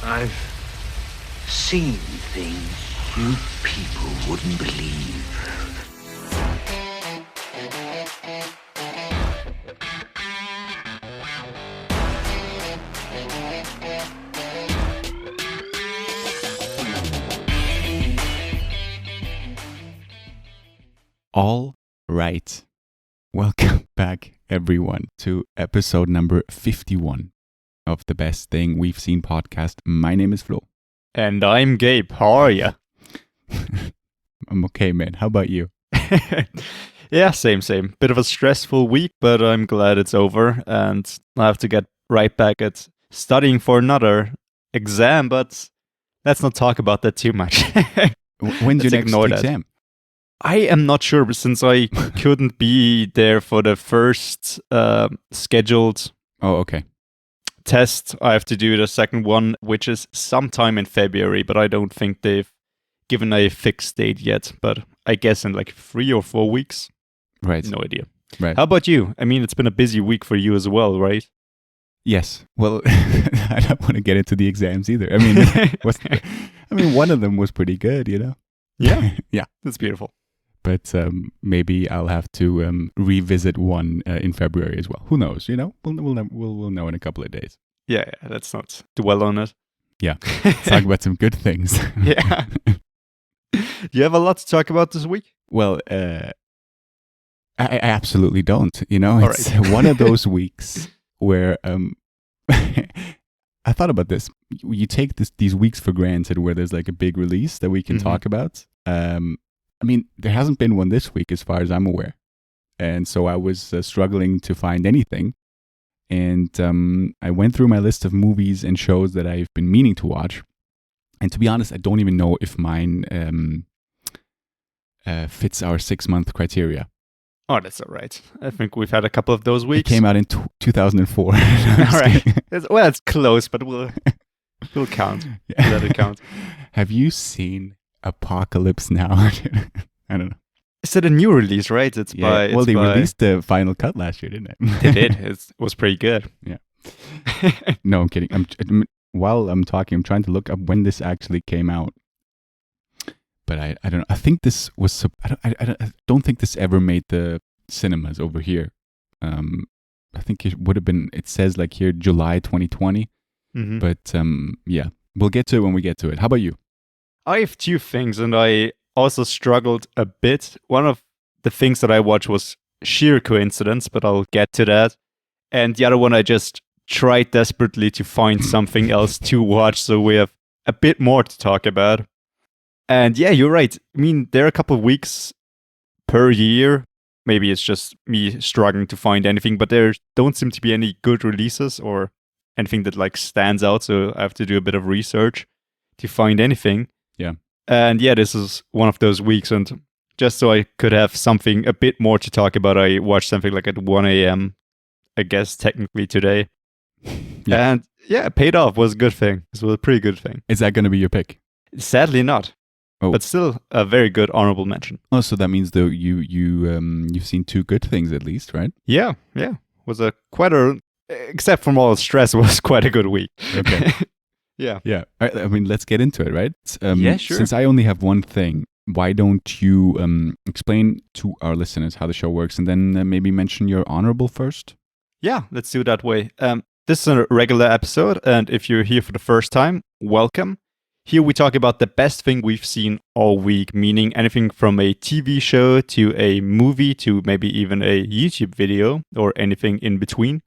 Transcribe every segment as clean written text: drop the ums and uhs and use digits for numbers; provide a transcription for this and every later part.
I've seen things you people wouldn't believe. All right. Welcome back, everyone, to episode number 51 of the Best Thing We've Seen podcast. My name is Flo. And I'm Gabe. How are you? I'm okay, man. How about you? Yeah, same. Bit of a stressful week, but I'm glad it's over. And I have to get right back at studying for another exam, but let's not talk about that too much. When's your Let's next ignore that. exam? I am not sure, since I couldn't be there for the first scheduled Oh, okay. test. I have to do the second one, which is sometime in February, but I don't think they've given a fixed date yet. But I guess in like 3 or 4 weeks. Right. No idea. Right. How about you? I mean, it's been a busy week for you as well, right? Yes. Well, I don't want to get into the exams either. I mean, one of them was pretty good, you know? Yeah. Yeah. That's beautiful. But maybe I'll have to revisit one in February as well. Who knows? You know, we'll know in a couple of days. Yeah, let's not dwell on it. Yeah, let's talk about some good things. Yeah. You have a lot to talk about this week? Well, I absolutely don't. You know, All it's right. one of those weeks where I thought about this. You take these weeks for granted, where there's like a big release that we can Mhm. talk about. I mean, there hasn't been one this week as far as I'm aware. And so I was struggling to find anything. And I went through my list of movies and shows that I've been meaning to watch. And to be honest, I don't even know if mine fits our 6-month criteria. Oh, that's all right. I think we've had a couple of those It weeks. came out in 2004. All right. It's close, but we'll count. Yeah. Let it count. Have you seen Apocalypse Now? I don't know. Is it a new release, right? It's by. Well, it's they by- released the final cut last year, didn't it? They did. It was pretty good. Yeah. No, I'm kidding. While I'm talking, I'm trying to look up when this actually came out. But I don't know. I think this was. I don't think this ever made the cinemas over here. I think it would have been. It says like here July 2020. Mhm. But yeah, we'll get to it when we get to it. How about you? I have 2 things, and I also struggled a bit. One of the things that I watched was sheer coincidence, but I'll get to that. And the other one, I just tried desperately to find something else to watch, so we have a bit more to talk about. And yeah, you're right. I mean, there are a couple of weeks per year. Maybe it's just me struggling to find anything, but there don't seem to be any good releases or anything that like stands out. So I have to do a bit of research to find anything. Yeah. And yeah, this is one of those weeks. And just so I could have something a bit more to talk about, I watched something like at 1 a.m., I guess, technically today. Yeah. And yeah, it paid off. Was a good thing. It was a pretty good thing. Is that going to be your pick? Sadly not. Oh. But still a very good honorable mention. Oh, so that means though you've seen 2 good things at least, right? Yeah. Was a quite a, except from all the stress, it was quite a good week. Okay. Yeah. Yeah. I mean, let's get into it, right? Yeah, sure. Since I only have one thing, why don't you explain to our listeners how the show works, and then maybe mention your honorable first? Yeah, let's do it that way. This is a regular episode, and if you're here for the first time, welcome. Here we talk about the best thing we've seen all week, meaning anything from a TV show to a movie to maybe even a YouTube video or anything in between.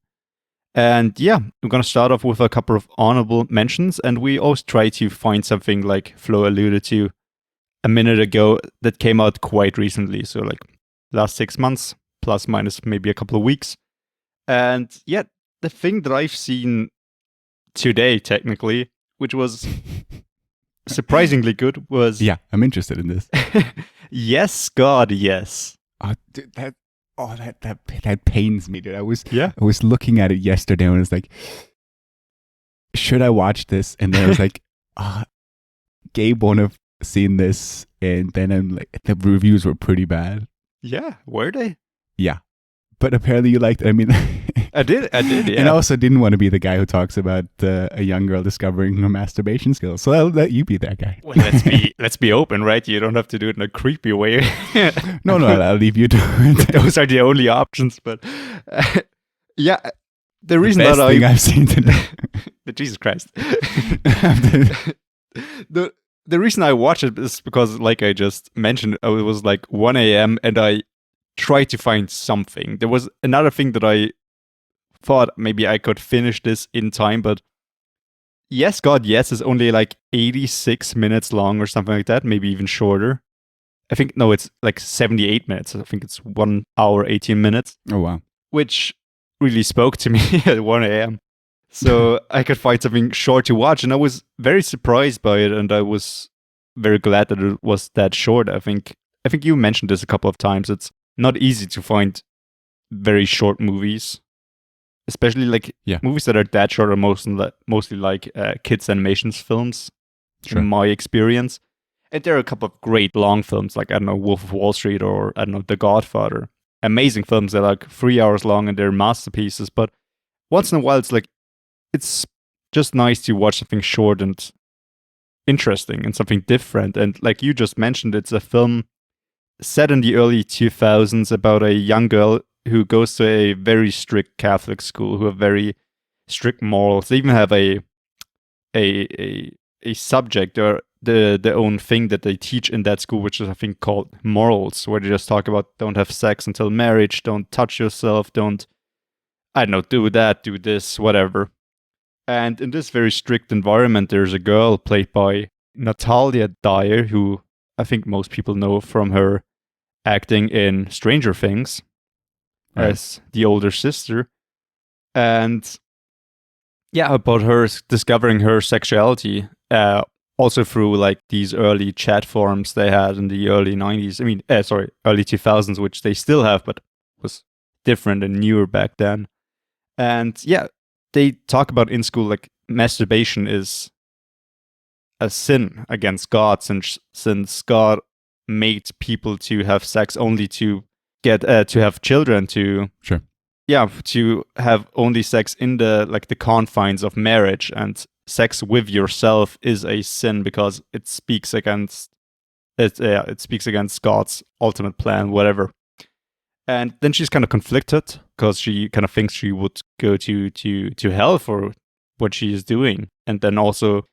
And yeah, we're going to start off with a couple of honorable mentions, and we always try to find something like Flo alluded to a minute ago that came out quite recently. So like last 6 months, plus minus maybe a couple of weeks. And yeah, the thing that I've seen today, technically, which was surprisingly good, was Yeah, I'm interested in this. Yes, God, yes. Oh, dude, that pains me, dude. I was Yeah. looking at it yesterday and I was like, should I watch this? And then I was like, Gabe won't have seen this, and then I'm like, the reviews were pretty bad. Yeah, were they? Yeah, But apparently you liked it. I mean, I did, yeah. And I also didn't want to be the guy who talks about a young girl discovering her masturbation skills. So I'll let you be that guy. Well, let's be open, right? You don't have to do it in a creepy way. No, I'll leave you to it. Those are the only options. But yeah, the reason Best that thing I've seen today. Jesus Christ. The reason I watched it is because, like I just mentioned, it was like 1 a.m. and I tried to find something. There was another thing that I thought maybe I could finish this in time, but Yes, God, Yes is only like 86 minutes long or something like that, maybe even shorter. I think, no, it's like 78 minutes. I think it's 1 hour, 18 minutes. Oh, wow. Which really spoke to me at 1 a.m. So I could find something short to watch, and I was very surprised by it, and I was very glad that it was that short. I think you mentioned this a couple of times. It's not easy to find very short movies, especially like movies that are that short are mostly like kids animations films, in my experience. And there are a couple of great long films, like, I don't know, Wolf of Wall Street or, I don't know, The Godfather. Amazing films that are like 3 hours long and they're masterpieces. But once in a while, it's just nice to watch something short and interesting and something different. And like you just mentioned, it's a film set in the early 2000s about a young girl who goes to a very strict Catholic school, who have very strict morals. They even have a subject or their own thing that they teach in that school, which is, I think, called morals, where they just talk about don't have sex until marriage, don't touch yourself, don't, I don't know, do that, do this, whatever. And in this very strict environment, there's a girl played by Natalia Dyer, who I think most people know from her acting in Stranger Things as the older sister. And yeah, about her discovering her sexuality, also through like these early chat forums they had in the early 90s. I mean, early 2000s, which they still have, but was different and newer back then. And yeah, they talk about in school, like, masturbation is a sin against God, since God made people to have sex only to get to have children, to to have only sex in the confines of marriage, and sex with yourself is a sin because it speaks against God's ultimate plan, whatever. And then she's kind of conflicted because she kind of thinks she would go to hell for what she is doing. And then also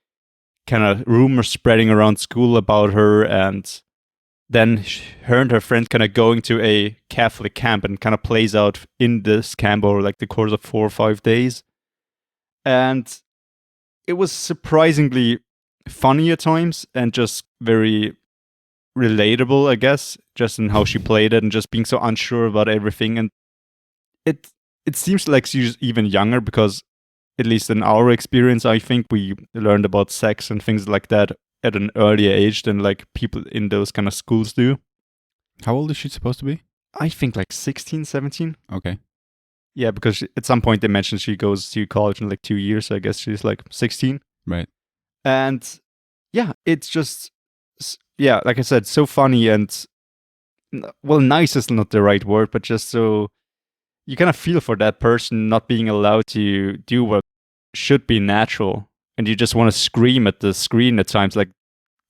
kind of rumors spreading around school about her. And then her and her friends kind of going to a Catholic camp, and kind of plays out in this camp over like the course of 4 or 5 days. And it was surprisingly funny at times and just very relatable, I guess, just in how she played it and just being so unsure about everything. And it seems like she's even younger, because at least in our experience, I think we learned about sex and things like that at an earlier age than like people in those kind of schools do. How old is she supposed to be? I think like 16, 17. Okay. Yeah, because at some point they mentioned she goes to college in like 2 years, so I guess she's like 16. Right. And yeah, it's just, yeah, like I said, so funny and, well, nice is not the right word, but just so you kind of feel for that person not being allowed to do what should be natural. And you just want to scream at the screen at times, like,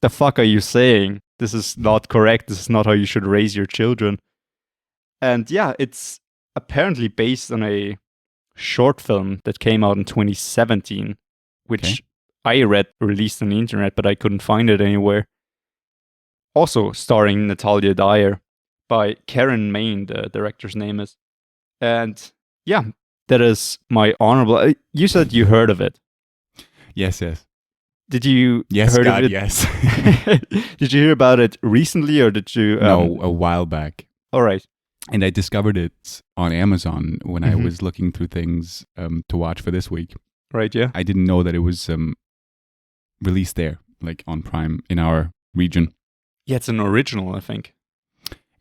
the fuck are you saying? This is not correct. This is not how you should raise your children. And yeah, it's apparently based on a short film that came out in 2017, which I read released on the internet, but I couldn't find it anywhere. Also starring Natalia Dyer, by Karen Main, the director's name is. And yeah, that is my honorable. You said you heard of it. Yes. Did you heard of it? Yes. Did you hear about it recently, or did you? No, a while back. All right. And I discovered it on Amazon when I was looking through things to watch for this week. Right, yeah. I didn't know that it was released there, like on Prime in our region. Yeah, it's an original, I think.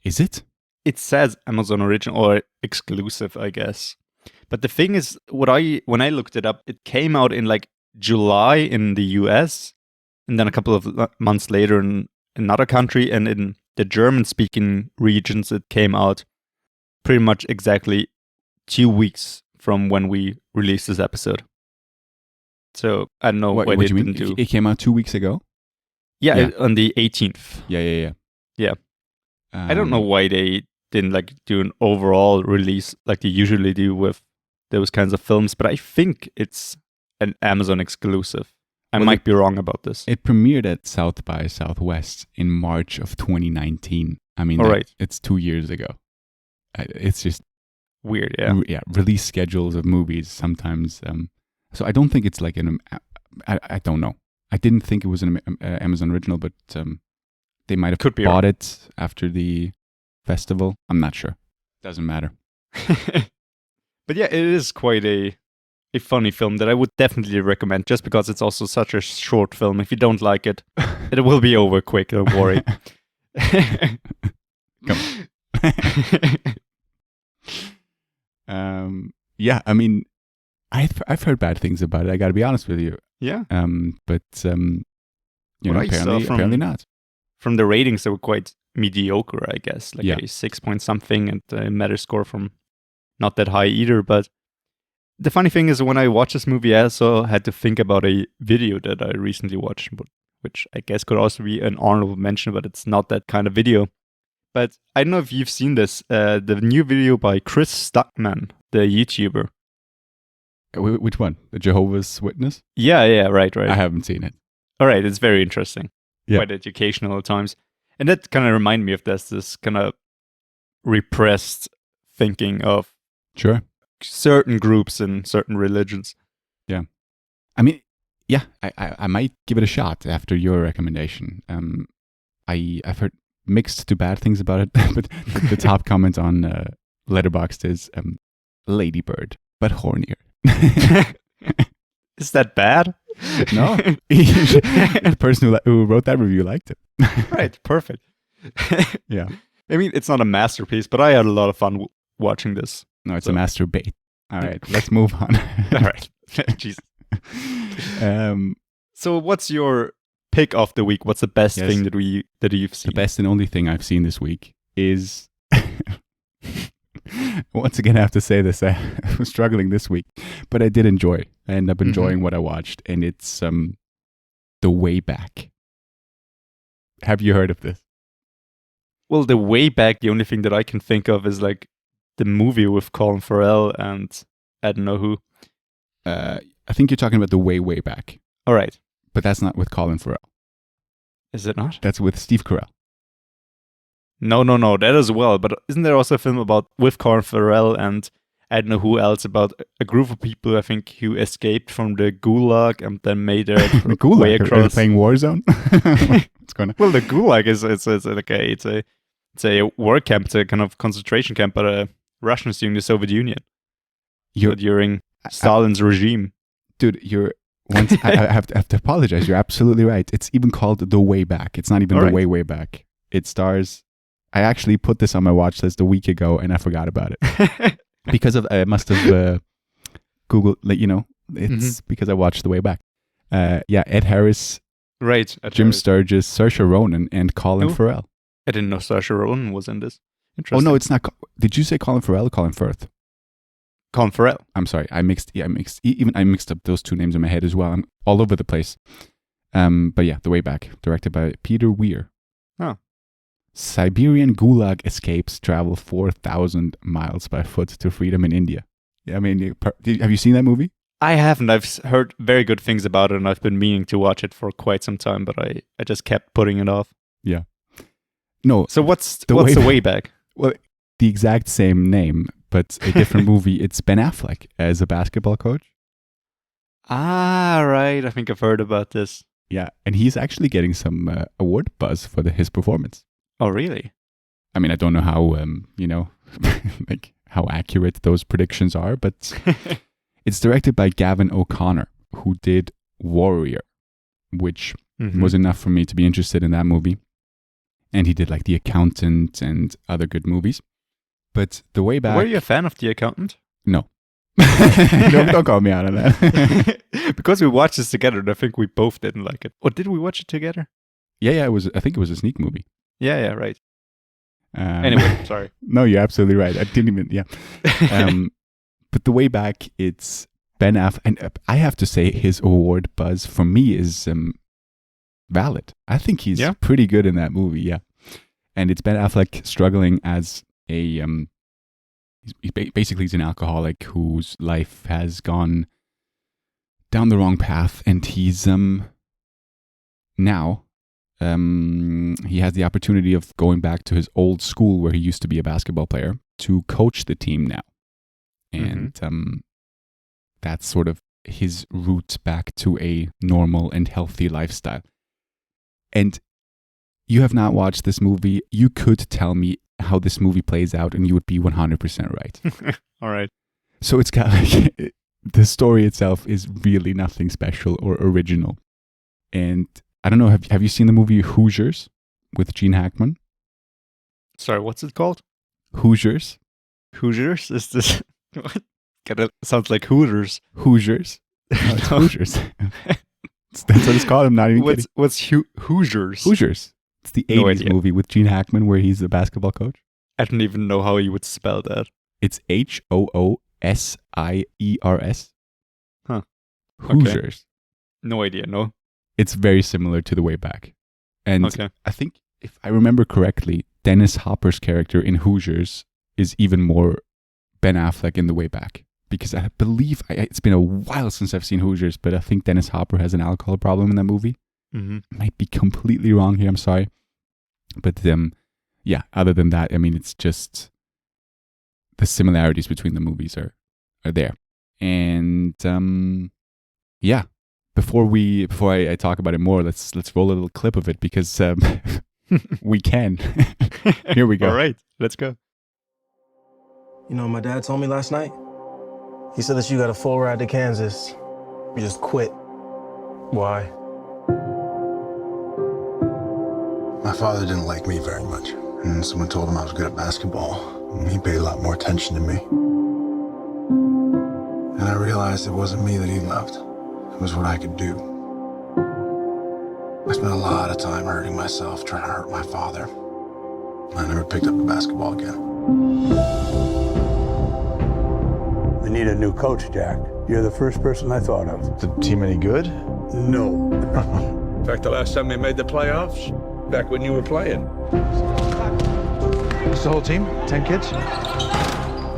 Is it? It says Amazon original or exclusive, I guess. But the thing is, when I looked it up, it came out in like July in the US, and then a couple of months later in another country, and in the German-speaking regions, it came out pretty much exactly 2 weeks from when we released this episode. So I don't know why what they do you mean? didn't do. It came out 2 weeks ago? Yeah, on the 18th. Yeah. Yeah. I don't know why they didn't like do an overall release like they usually do with those kinds of films, but I think it's an Amazon exclusive. I might be wrong about this. It premiered at South by Southwest in March of 2019. I mean, it's 2 years ago. It's just weird, yeah. Release schedules of movies sometimes. So I don't think it's like I don't know. I didn't think it was an Amazon original, but they might have bought it after the festival. I'm not sure. Doesn't matter. But yeah, it is quite a funny film that I would definitely recommend, just because it's also such a short film. If you don't like it, it will be over quick, don't worry. Yeah, I mean, I've heard bad things about it. I got to be honest with you. Yeah. But you know, apparently not. From the ratings, they were quite mediocre, I guess, like a 6 point something, and a Metascore from not that high either. But the funny thing is, when I watched this movie, I also had to think about a video that I recently watched, which I guess could also be an honorable mention, but it's not that kind of video. But I don't know if you've seen this, the new video by Chris Stuckman, the YouTuber. Which one? The Jehovah's Witness? Yeah, right. I haven't seen it. All right, it's very interesting. Yeah. Quite educational at times. And that kind of reminded me of this kind of repressed thinking of certain groups and certain religions. Yeah. I mean, yeah, I might give it a shot after your recommendation. I've heard mixed to bad things about it, but the top comment on Letterboxd is Ladybird, but hornier. Is that bad? No. The person who wrote that review liked it. Right, perfect. Yeah. I mean, it's not a masterpiece, but I had a lot of fun watching this. No, it's a masturbate. All right, let's move on. All right. Jesus. So what's your pick of the week? What's the best thing that you've seen? The best and only thing I've seen this week is... Once again, I have to say this. I was struggling this week, but I did enjoy. I ended up enjoying what I watched, and it's The Way Back. Have you heard of this? Well, The Way Back, the only thing that I can think of is like the movie with Colin Farrell and I don't know who. I think you're talking about The Way Back. All right. But that's not with Colin Farrell. Is it not? That's with Steve Carell. No, that as well. But isn't there also a film with Corr Farrell and I don't know who else, about a group of people, I think, who escaped from the Gulag and then made their way across? Are they playing Warzone? What's going on? Well, the Gulag is it's a war camp, it's a kind of concentration camp, but Russians during the Soviet Union. During Stalin's regime. Dude, I have to apologize. You're absolutely right. It's even called The Way Back. It's not even Way Back. It stars... I actually put this on my watch list a week ago and I forgot about it. Because I must have Googled, it's because I watched The Way Back. Ed Harris, right? Jim Sturgis, Saoirse Ronan, and Colin Farrell. I didn't know Saoirse Ronan was in this. Interesting. Oh no, it's not. Did you say Colin Farrell or Colin Firth? Colin Farrell. I'm sorry, I mixed up those two names in my head as well. I'm all over the place. But yeah, The Way Back, directed by Peter Weir. Oh. Siberian Gulag escapes travel 4,000 miles by foot to freedom in India. Yeah, I mean, have you seen that movie? I haven't. I've heard very good things about it, and I've been meaning to watch it for quite some time, but I just kept putting it off. Yeah. No. So what's The Way Back? Well, the exact same name, but a different movie. It's Ben Affleck as a basketball coach. Ah, right. I think I've heard about this. Yeah, and he's actually getting some award buzz for his performance. Oh, really? I mean, I don't know how, like how accurate those predictions are, but it's directed by Gavin O'Connor, who did Warrior, which was enough for me to be interested in that movie. And he did like The Accountant and other good movies. But The Way Back... Were you a fan of The Accountant? No. don't call me out on that. Because we watched this together, and I think we both didn't like it. Or did we watch it together? Yeah. I think it was a sneak movie. Yeah, right. Anyway, sorry. No, you're absolutely right. I didn't even. Yeah. But The Way Back, it's Ben Affleck, and I have to say his award buzz for me is valid. I think he's pretty good in that movie. Yeah. And it's Ben Affleck struggling as a basically he's an alcoholic whose life has gone down the wrong path, and he's now he has the opportunity of going back to his old school where he used to be a basketball player to coach the team now, and that's sort of his route back to a normal and healthy lifestyle. And you have not watched this movie. You could tell me how this movie plays out and you would be 100% right. All right. So it's got like, the story itself is really nothing special or original. And I don't know, have you seen the movie Hoosiers with Gene Hackman? Sorry, what's it called? Hoosiers. Hoosiers? Is this... What? Sounds like Hooters. Hoosiers. No, it's Hoosiers. That's what it's called. I'm not even kidding. What's Hoosiers? Hoosiers. It's the 80s movie with Gene Hackman where he's the basketball coach. I don't even know how you would spell that. It's Hoosiers. Huh. Hoosiers. Okay. No idea, no. It's very similar to The Way Back. And I think, if I remember correctly, Dennis Hopper's character in Hoosiers is even more Ben Affleck in The Way Back. Because I believe, it's been a while since I've seen Hoosiers, but I think Dennis Hopper has an alcohol problem in that movie. I might be completely wrong here, I'm sorry. But yeah, other than that, I mean, it's just the similarities between the movies are there. And yeah, before I talk about it more, let's roll a little clip of it because we can. Here we go. All right, let's go. You know what my dad told me last night? He said that you got a full ride to Kansas. You just quit. Why? My father didn't like me very much, and someone told him I was good at basketball, and he paid a lot more attention to me. And I realized it wasn't me that he loved. It was what I could do. I spent a lot of time hurting myself, trying to hurt my father. I never picked up a basketball again. We need a new coach, Jack. You're the first person I thought of. Is the team any good? No. In fact, the last time they made the playoffs, back when you were playing. It's the whole team? 10 kids? You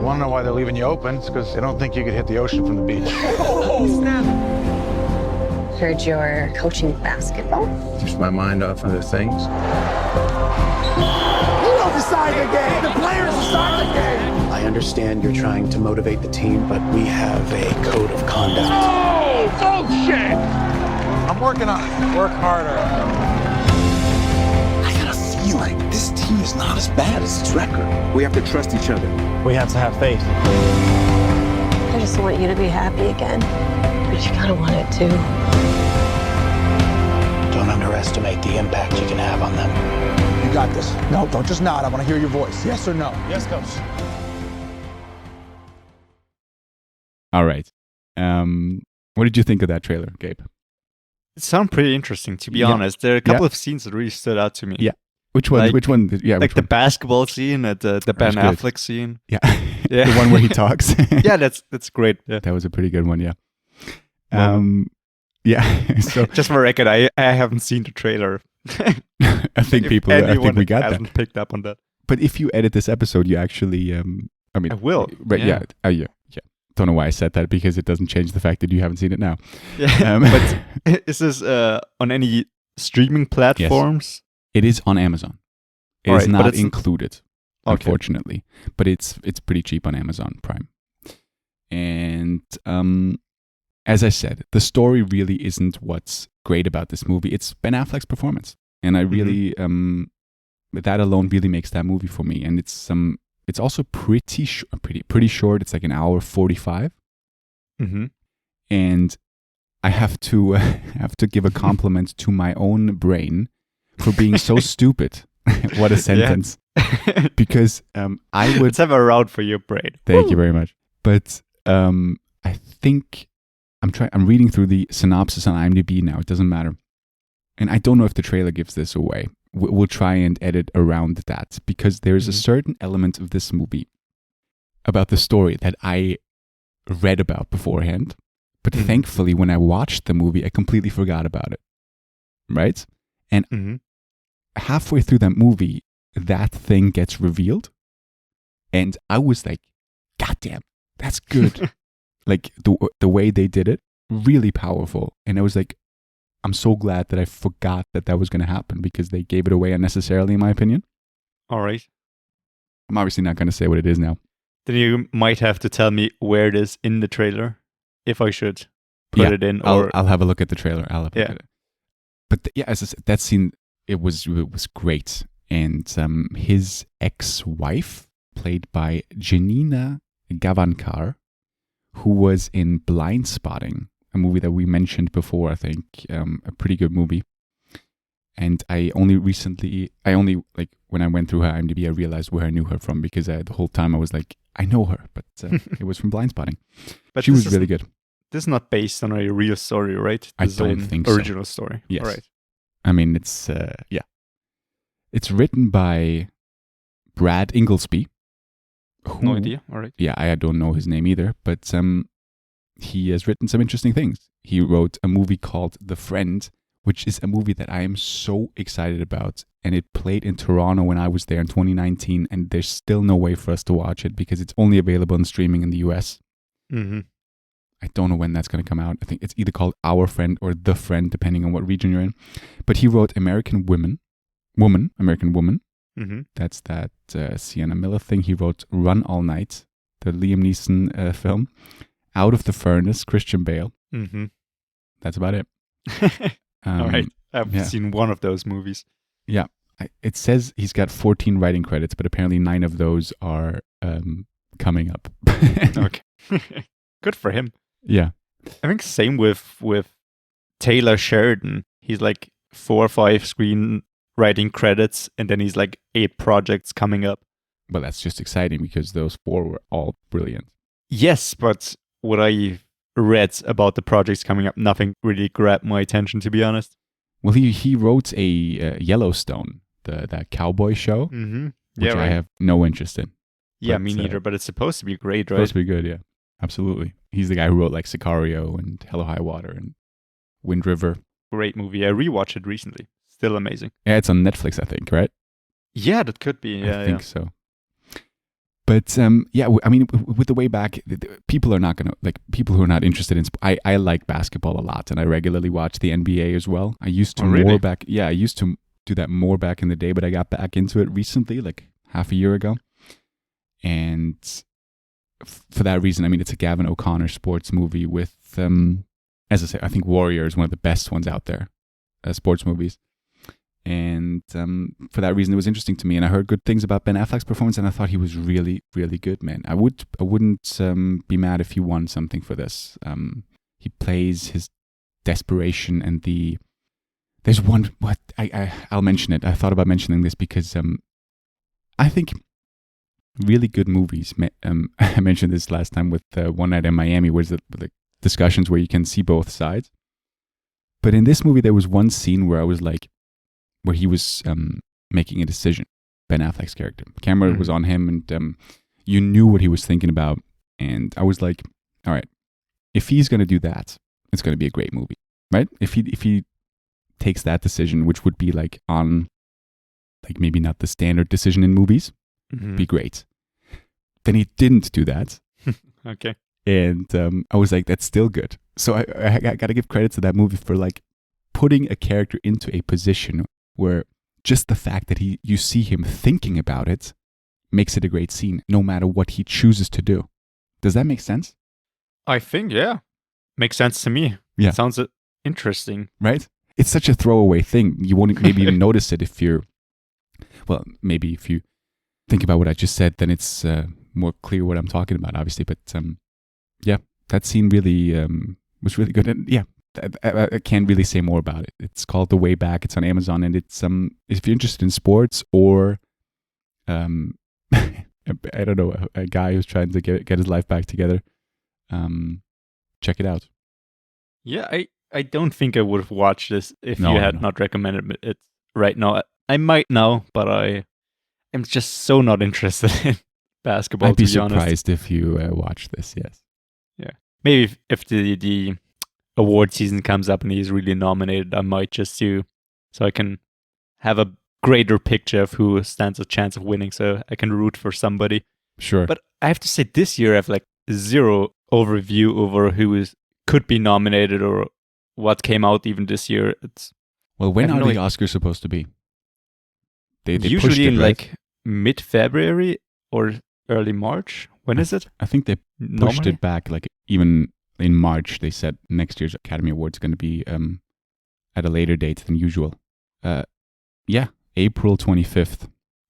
want to know why they're leaving you open? It's because they don't think you could hit the ocean from the beach. Oh, snap. Heard you're coaching basketball. Keeps my mind off other things. You don't decide the game. The players decide the game. I understand you're trying to motivate the team, but we have a code of conduct. Oh, bullshit! I'm working on it. Work harder. I got a feeling this team is not as bad as its record. We have to trust each other. We have to have faith. I just want you to be happy again. But you gotta want it too. Don't underestimate the impact you can have on them. You got this. No, don't just nod. I want to hear your voice. Yes or no? Yes, Coach. All right. What did you think of that trailer, Gabe? It sounded pretty interesting, to be honest. There are a couple of scenes that really stood out to me. Yeah. Which one? Like- which one? Yeah. Like which the one? basketball scene and the Ben That was good. Affleck scene. Yeah. Yeah. The one where he talks. Yeah, that's great. Yeah. That was a pretty good one. Yeah. Yeah. So Just for record, I haven't seen the trailer. I think If I think anyone we got that. hasn't picked up on that. But if you edit this episode, you actually, I mean, I will. Right? Yeah. Yeah. Don't know why I said that because it doesn't change the fact that you haven't seen it now. Yeah. But is this on any streaming platforms? It is on Amazon. It All is right, but not it's- included, Okay. unfortunately. But it's pretty cheap on Amazon Prime. And as I said, the story really isn't what's great about this movie. It's Ben Affleck's performance, and I really that alone really makes that movie for me. And it's also pretty short. It's like an hour 45. Mm-hmm. And I have to give a compliment to my own brain for being so stupid. What a sentence! Because I would Let's have a round for your brain. Thank you very much. But I think I'm reading through the synopsis on IMDb now. It doesn't matter, and I don't know if the trailer gives this away. we'll try and edit around that, because there's a certain element of this movie about the story that I read about beforehand, but thankfully when I watched the movie, I completely forgot about it. Right? And halfway through that movie, that thing gets revealed, and I was like, God damn, that's good. Like the way they did it, really powerful. And I was like, I'm so glad that I forgot that was going to happen, because they gave it away unnecessarily, in my opinion. All right. I'm obviously not going to say what it is now. Then you might have to tell me where it is in the trailer, if I should put it in. Or I'll have a look at the trailer. I'll have a look Yeah. at it. But as I said, that scene, it was great. And his ex-wife, played by Janina Gavankar, who was in Blind Spotting, a movie that we mentioned before, I think, a pretty good movie. And I only like when I went through her IMDb, I realized where I knew her from, because the whole time I was like, I know her, but it was from Blind Spotting. But she was really good. This is not based on a real story, right? I This is don't an think so. original story. Yes. All right. I mean, it's it's written by Brad Inglesby. No idea. All right. Yeah, I don't know his name either, but he has written some interesting things. He wrote a movie called The Friend, which is a movie that I am so excited about, and it played in Toronto when I was there in 2019, and there's still no way for us to watch it because it's only available in streaming in the US. I don't know when that's going to come out. I think it's either called Our Friend or The Friend, depending on what region you're in. But he wrote American Woman. That's that Sienna Miller thing. He wrote Run All Night, the Liam Neeson film. Out of the Furnace, Christian Bale. That's about it. All right. I've seen one of those movies. Yeah. It says he's got 14 writing credits, but apparently 9 of those are coming up. Okay. Good for him. Yeah. I think same with Taylor Sheridan. He's like 4 or 5 screenwriting credits, and then he's like 8 projects coming up. Well, that's just exciting because those 4 were all brilliant. Yes, but what I read about the projects coming up, nothing really grabbed my attention, to be honest. Well, he wrote a Yellowstone, that cowboy show, which I have no interest in. Yeah, me neither, but it's supposed to be great, right? Supposed to be good, yeah. Absolutely. He's the guy who wrote like Sicario and Hello High Water and Wind River. Great movie. I rewatched it recently. Still amazing. Yeah, it's on Netflix, I think, right? Yeah, that could be. Yeah, I think so. But yeah, I mean, with the way back, people are not going to, like, people who are not interested in, I like basketball a lot, and I regularly watch the NBA as well. I used to I used to do that more back in the day, but I got back into it recently, like half a year ago. And for that reason, I mean, it's a Gavin O'Connor sports movie with, as I say, I think Warrior is one of the best ones out there, sports movies. And for that reason, it was interesting to me. And I heard good things about Ben Affleck's performance, and I thought he was really, really good, man. I wouldn't be mad if he won something for this. He plays his desperation and there's one, I'll mention it. I thought about mentioning this because I think really good movies. I mentioned this last time with One Night in Miami, where the discussions where you can see both sides. But in this movie, there was one scene where I was like, where he was making a decision, Ben Affleck's character. The camera was on him, and you knew what he was thinking about. And I was like, all right, if he's going to do that, it's going to be a great movie, right? If he takes that decision, which would be like on, like maybe not the standard decision in movies, be great. Then he didn't do that. Okay. And I was like, that's still good. So I got to give credit to that movie for like putting a character into a position where just the fact that you see him thinking about it makes it a great scene, no matter what he chooses to do. Does that make sense? I think, yeah. Makes sense to me. Yeah. Sounds interesting. Right? It's such a throwaway thing. You won't maybe even notice it if you're, well, maybe if you think about what I just said, then it's more clear what I'm talking about, obviously. But yeah, that scene really was really good. And yeah, I can't really say more about it. It's called The Way Back. It's on Amazon, and it's if you're interested in sports or I don't know, a guy who's trying to get his life back together, check it out. Yeah, I don't think I would have watched this if you had not recommended it right now. I might now, but I am just so not interested in basketball. I'd be to be honest. surprised if you watch this. Yes. Maybe if the award season comes up and he's really nominated, I might just do so I can have a greater picture of who stands a chance of winning, so I can root for somebody. Sure. But I have to say, this year I have like zero overview over who could be nominated or what came out even this year. Well, when I have are no the Oscars supposed to be? They pushed usually it, in right? like mid-February or early March. When is it? I think they pushed Normally? it back. Like even in March, they said next year's Academy Awards going to be at a later date than usual. Yeah, April 25th.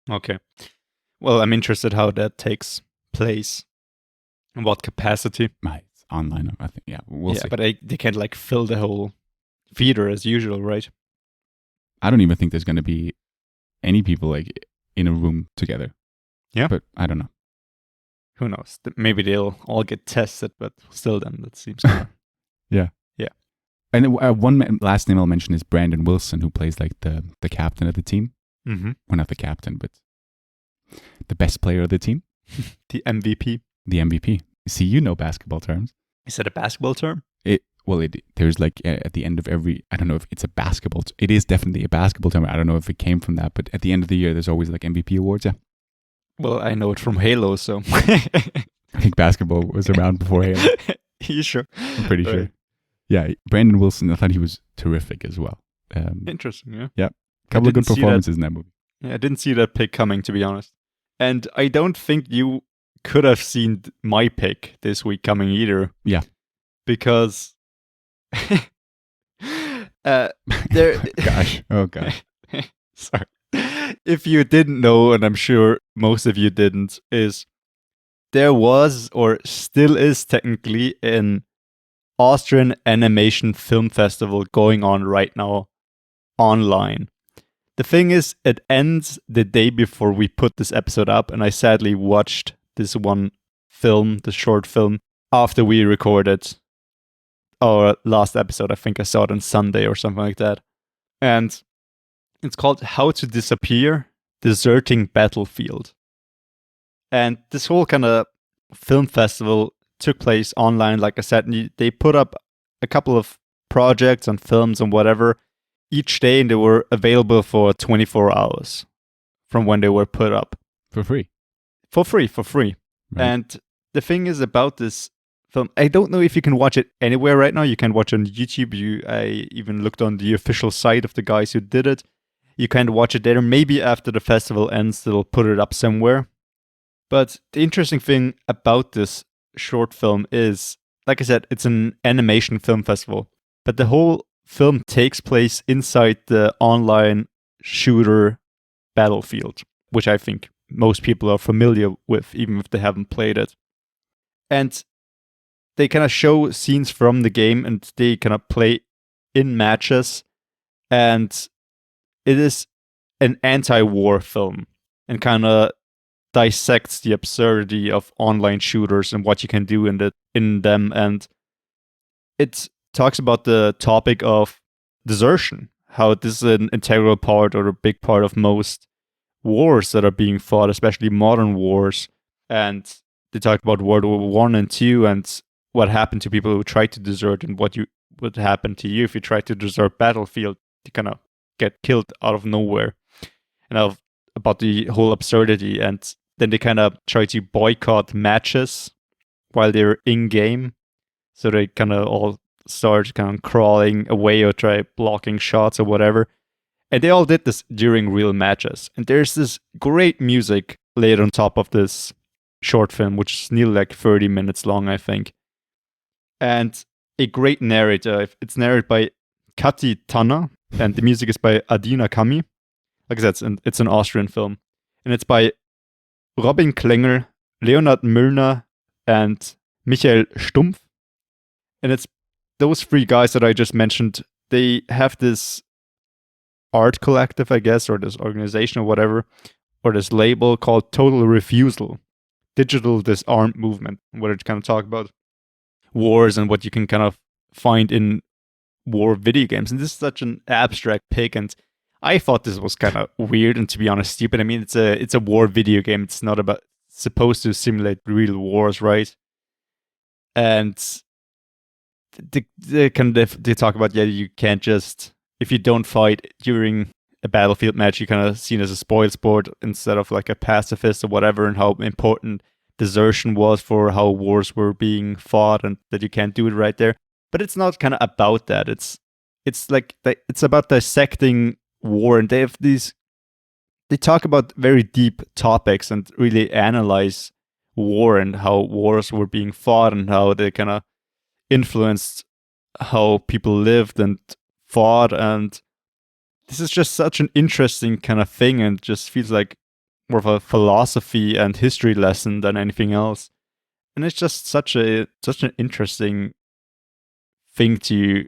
Okay. Well, I'm interested how that takes place. In what capacity? It's online, I think. Yeah, we'll see. But they can't like fill the whole theater as usual, right? I don't even think there's going to be any people like in a room together. Yeah. But I don't know. Who knows? Maybe they'll all get tested, but still then that seems kind of... Yeah. Yeah. And last name I'll mention is Brandon Wilson, who plays like the captain of the team. Mm-hmm. Well, not the captain, but the best player of the team. The MVP. The MVP. See, you know basketball terms. Is that a basketball term? There's like at the end of every, I don't know if it's a basketball, it is definitely a basketball term. I don't know if it came from that, but at the end of the year, there's always like MVP awards. Yeah. Well, I know it from Halo, so. I think basketball was around before Halo. You sure? I'm pretty sure. Yeah, Brandon Wilson, I thought he was terrific as well. Interesting, yeah. Yeah, a couple of good performances in that movie. Yeah, I didn't see that pick coming, to be honest. And I don't think you could have seen my pick this week coming either. Yeah. Because Gosh. Oh, gosh. Sorry. If you didn't know, and I'm sure most of you didn't, is there was or still is technically an Austrian animation film festival going on right now online. The thing is, it ends the day before we put this episode up, and I sadly watched this one film, the short film, after we recorded our last episode. I think I saw it on Sunday or something like that. And it's called How to Disappear, Deserting Battlefield. And this whole kind of film festival took place online, like I said. And they put up a couple of projects and films and whatever each day, and they were available for 24 hours from when they were put up. For free. For free. Right. And the thing is about this film, I don't know if you can watch it anywhere right now. You can watch it on YouTube. I even looked on the official site of the guys who did it. You can watch it there. Maybe after the festival ends, they'll put it up somewhere. But the interesting thing about this short film is, like I said, it's an animation film festival. But the whole film takes place inside the online shooter Battlefield, which I think most people are familiar with, even if they haven't played it. And they kind of show scenes from the game, and they kind of play in matches. And it is an anti-war film and kind of dissects the absurdity of online shooters and what you can do in them. And it talks about the topic of desertion, how this is an integral part or a big part of most wars that are being fought, especially modern wars. And they talk about World War I and II and what happened to people who tried to desert and what would happen to you if you tried to desert Battlefield. You kind of get killed out of nowhere. And about the whole absurdity. And then they kind of try to boycott matches while they're in-game. So they kind of all start kind of crawling away or try blocking shots or whatever. And they all did this during real matches. And there's this great music laid on top of this short film, which is nearly like 30 minutes long, I think. And a great narrator. It's narrated by Kati Tanner, and the music is by Adina Kami. Like I said, it's an Austrian film. And it's by Robin Klengel, Leonard Müllner, and Michael Stumpf. And it's those three guys that I just mentioned. They have this art collective, I guess, or this organization or whatever, or this label called Total Refusal, Digital Disarmed Movement, where it kind of talk about wars and what you can kind of find in war video games. And this is such an abstract pick, and I thought this was kind of weird and, to be honest, stupid. I mean, it's a war video game. It's not supposed to simulate real wars, right? And they talk about, you can't just, if you don't fight during a battlefield match, you're kind of seen as a spoil sport instead of like a pacifist or whatever, and how important desertion was for how wars were being fought, and that you can't do it right there. But it's not kind of about that. It's about dissecting war, and they talk about very deep topics and really analyze war and how wars were being fought and how they kind of influenced how people lived and fought. And this is just such an interesting kind of thing, and just feels like more of a philosophy and history lesson than anything else. And it's just such an interesting thing to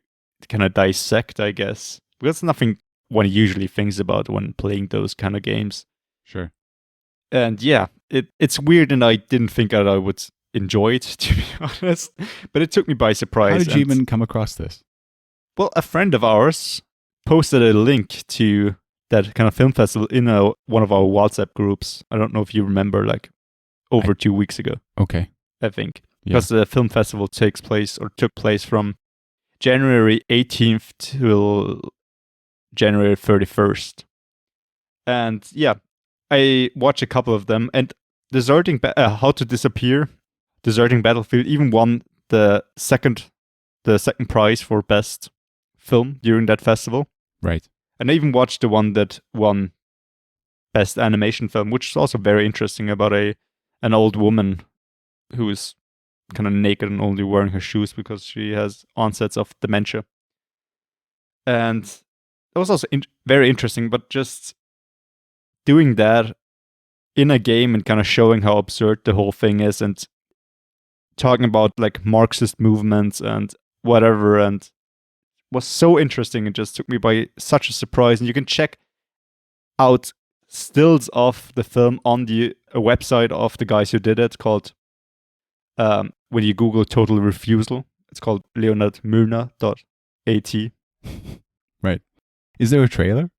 kind of dissect, I guess, because it's nothing one usually thinks about when playing those kind of games. Sure. And yeah, it's weird, and I didn't think that I would enjoy it, to be honest. But it took me by surprise. How did you even come across this? Well, a friend of ours posted a link to that kind of film festival in one of our WhatsApp groups. I don't know if you remember, like over 2 weeks ago. Okay. I think. Yeah. Because the film festival took place from January 18th till January 31st. And yeah, I watched a couple of them, and How to Disappear, Deserting Battlefield even won the second prize for best film during that festival. Right. And I even watched the one that won best animation film, which is also very interesting, about an old woman who is kind of naked and only wearing her shoes because she has onsets of dementia. And it was also very interesting, but just doing that in a game and kind of showing how absurd the whole thing is, and talking about like Marxist movements and whatever, and was so interesting. It just took me by such a surprise. And you can check out stills of the film on the website of the guys who did it, called when you Google Total Refusal, it's called leonardmurner.at. Right. Is there a trailer?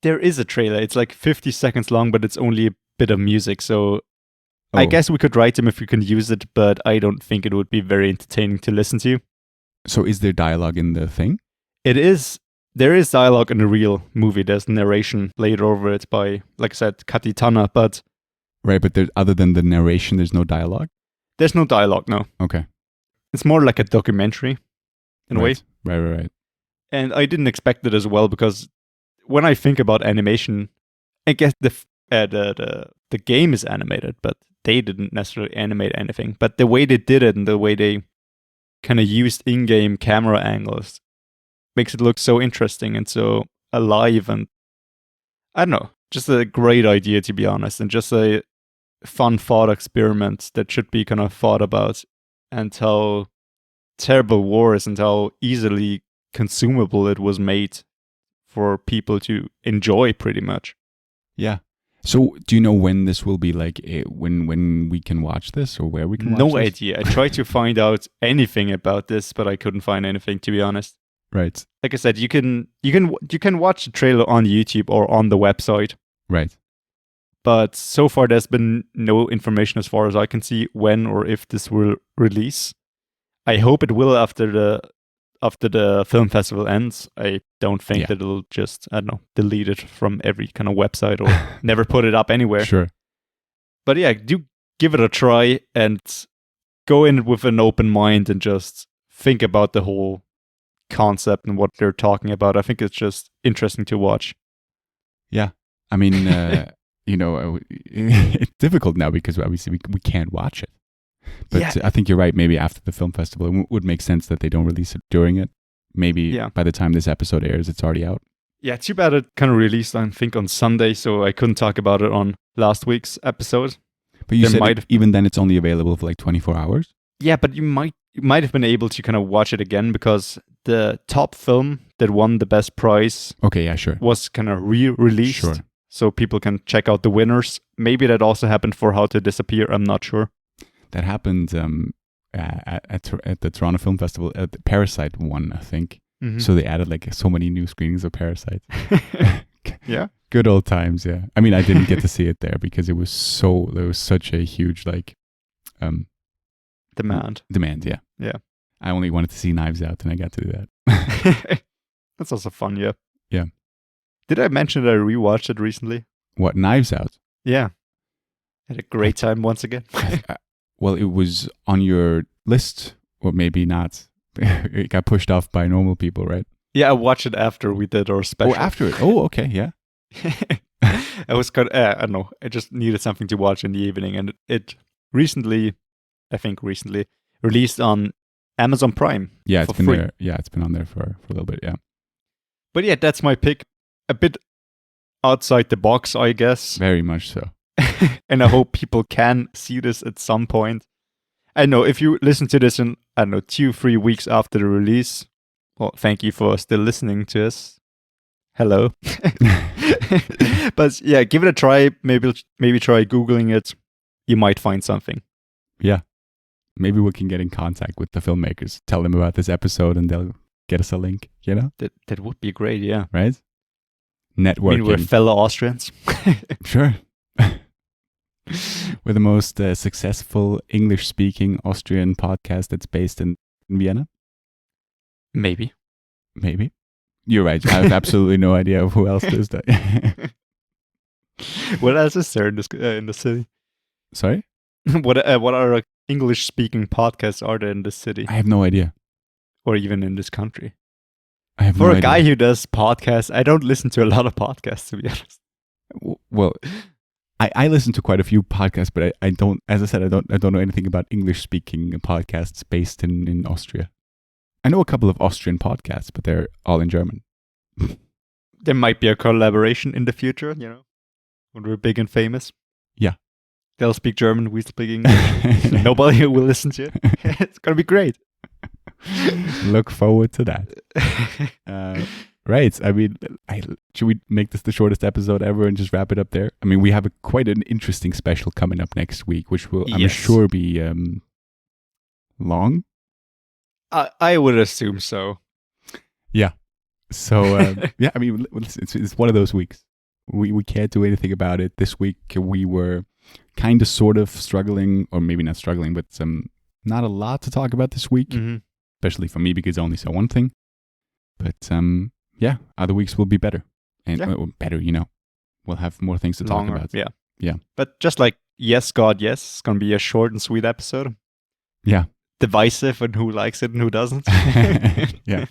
There is a trailer. It's like 50 seconds long, but it's only a bit of music. So I guess we could write them if we can use it, but I don't think it would be very entertaining to listen to. So is there dialogue in the thing? It is. There is dialogue in the real movie. There's narration laid over it by, like I said, Katitana, but... Right, but other than the narration, there's no dialogue? There's no dialogue, no. Okay. It's more like a documentary, in a way. Right. And I didn't expect it as well, because when I think about animation, I guess the game is animated, but they didn't necessarily animate anything. But the way they did it and the way they kind of used in-game camera angles makes it look so interesting and so alive, and I don't know, just a great idea, to be honest, and just a fun thought experiment that should be kind of thought about, and how terrible war is and how easily consumable it was made for people to enjoy, pretty much. Yeah. So do you know when this will be, like when we can watch this, or where we can watch this? No idea. I tried to find out anything about this, but I couldn't find anything, to be honest. Right. Like I said, you can watch the trailer on YouTube or on the website. Right. But so far there's been no information, as far as I can see, when or if this will release. I hope it will after the film festival ends. I don't think that it'll just, I don't know, delete it from every kind of website or never put it up anywhere. Sure. But yeah, do give it a try and go in with an open mind and just think about the whole concept and what they're talking about. I think it's just interesting to watch. Yeah. I mean, it's difficult now because obviously we can't watch it. But I think you're right. Maybe after the film festival, it would make sense that they don't release it during it. Maybe by the time this episode airs, it's already out. Yeah, too bad it kind of released, I think, on Sunday, so I couldn't talk about it on last week's episode. But you said even then it's only available for like 24 hours? Yeah, but you might have been able to kind of watch it again, because the top film that won the best prize was kind of re-released. Sure. So people can check out the winners. Maybe that also happened for How to Disappear. I'm not sure. That happened at the Toronto Film Festival. Parasite won, I think. Mm-hmm. So they added like so many new screenings of Parasite. Yeah. Good old times, yeah. I mean, I didn't get to see it there because there was such a huge Demand. yeah. Yeah. I only wanted to see Knives Out and I got to do that. That's also fun, yeah. Yeah. Did I mention that I rewatched it recently? What, Knives Out? Yeah. Had a great time once again. Well, it was on your list, or maybe not. It got pushed off by normal people, right? Yeah, I watched it after we did our special. Oh, after it. Oh, okay, yeah. I was kind of, I don't know, I just needed something to watch in the evening, and it recently released on Amazon Prime. Yeah, it's for been free. there. Yeah, it's been on there for a little bit, yeah. But yeah, that's my pick. A bit outside the box, I guess. Very much so. And I hope people can see this at some point. I know if you listen to this in, 2-3 weeks after the release, well, thank you for still listening to us. Hello. But yeah, give it a try. Maybe try Googling it. You might find something. Yeah. Maybe we can get in contact with the filmmakers, tell them about this episode, and they'll get us a link, you know? That would be great, yeah. Right? I Networking. mean, we're fellow Austrians. Sure. We're the most successful English-speaking Austrian podcast that's based in Vienna. Maybe. You're right. I have absolutely no idea of who else does that. What else is there in the city? Sorry? What other English-speaking podcasts are there in this city, I have no idea. or even in this country? I have For no a idea. guy who does podcasts, I don't listen to a lot of podcasts, to be honest. Well, I listen to quite a few podcasts, but I don't, as I said, I don't know anything about English-speaking podcasts based in Austria. I know a couple of Austrian podcasts, but they're all in German. There might be a collaboration in the future, you know, when we're big and famous. Yeah. They'll speak German, we speak English. Nobody will listen to it. It's going to be great. Look forward to that. Right. I mean, should we make this the shortest episode ever and just wrap it up there? I mean, we have quite an interesting special coming up next week, which will, I'm Yes. sure, be long. I would assume so. Yeah. So, yeah, I mean, it's one of those weeks. We can't do anything about it. This week, we were kind of sort of struggling, or maybe not struggling, but not a lot to talk about this week, especially for me because I only saw one thing. But, yeah, other weeks will be better. And better, you know. We'll have more things to talk about. Yeah. Yeah. But just like Yes, God, Yes, it's going to be a short and sweet episode. Yeah. Divisive and who likes it and who doesn't. Yeah.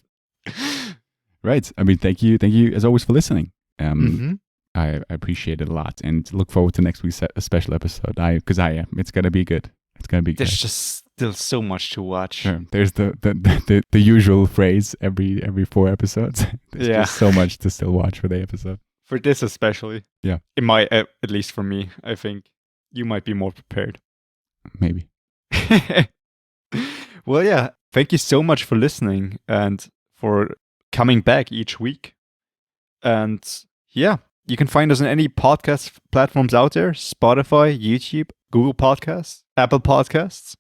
Right. I mean, thank you as always for listening. I appreciate it a lot and look forward to next week's special episode. Because I am. It's gonna be good. It's gonna be good. There's just still so much to watch. Sure. There's the usual phrase every 4 episodes. There's just so much to still watch for the episode. For this especially. Yeah. It might, at least for me, I think you might be more prepared. Maybe. Well, yeah. Thank you so much for listening and for coming back each week. And yeah, you can find us on any podcast platforms out there: Spotify, YouTube, Google Podcasts, Apple Podcasts.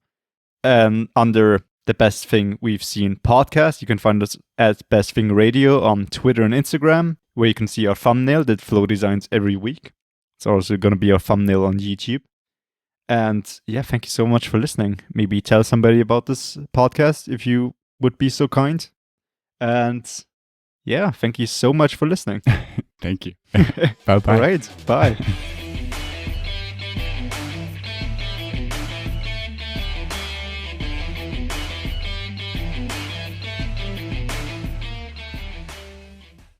And under the Best Thing We've Seen podcast, you can find us at Best Thing Radio on Twitter and Instagram, where you can see our thumbnail that Flo designs every week. It's also going to be our thumbnail on YouTube. And yeah, thank you so much for listening. Maybe tell somebody about this podcast if you would be so kind. And yeah, thank you so much for listening. Thank you. Bye-bye. All right. Bye.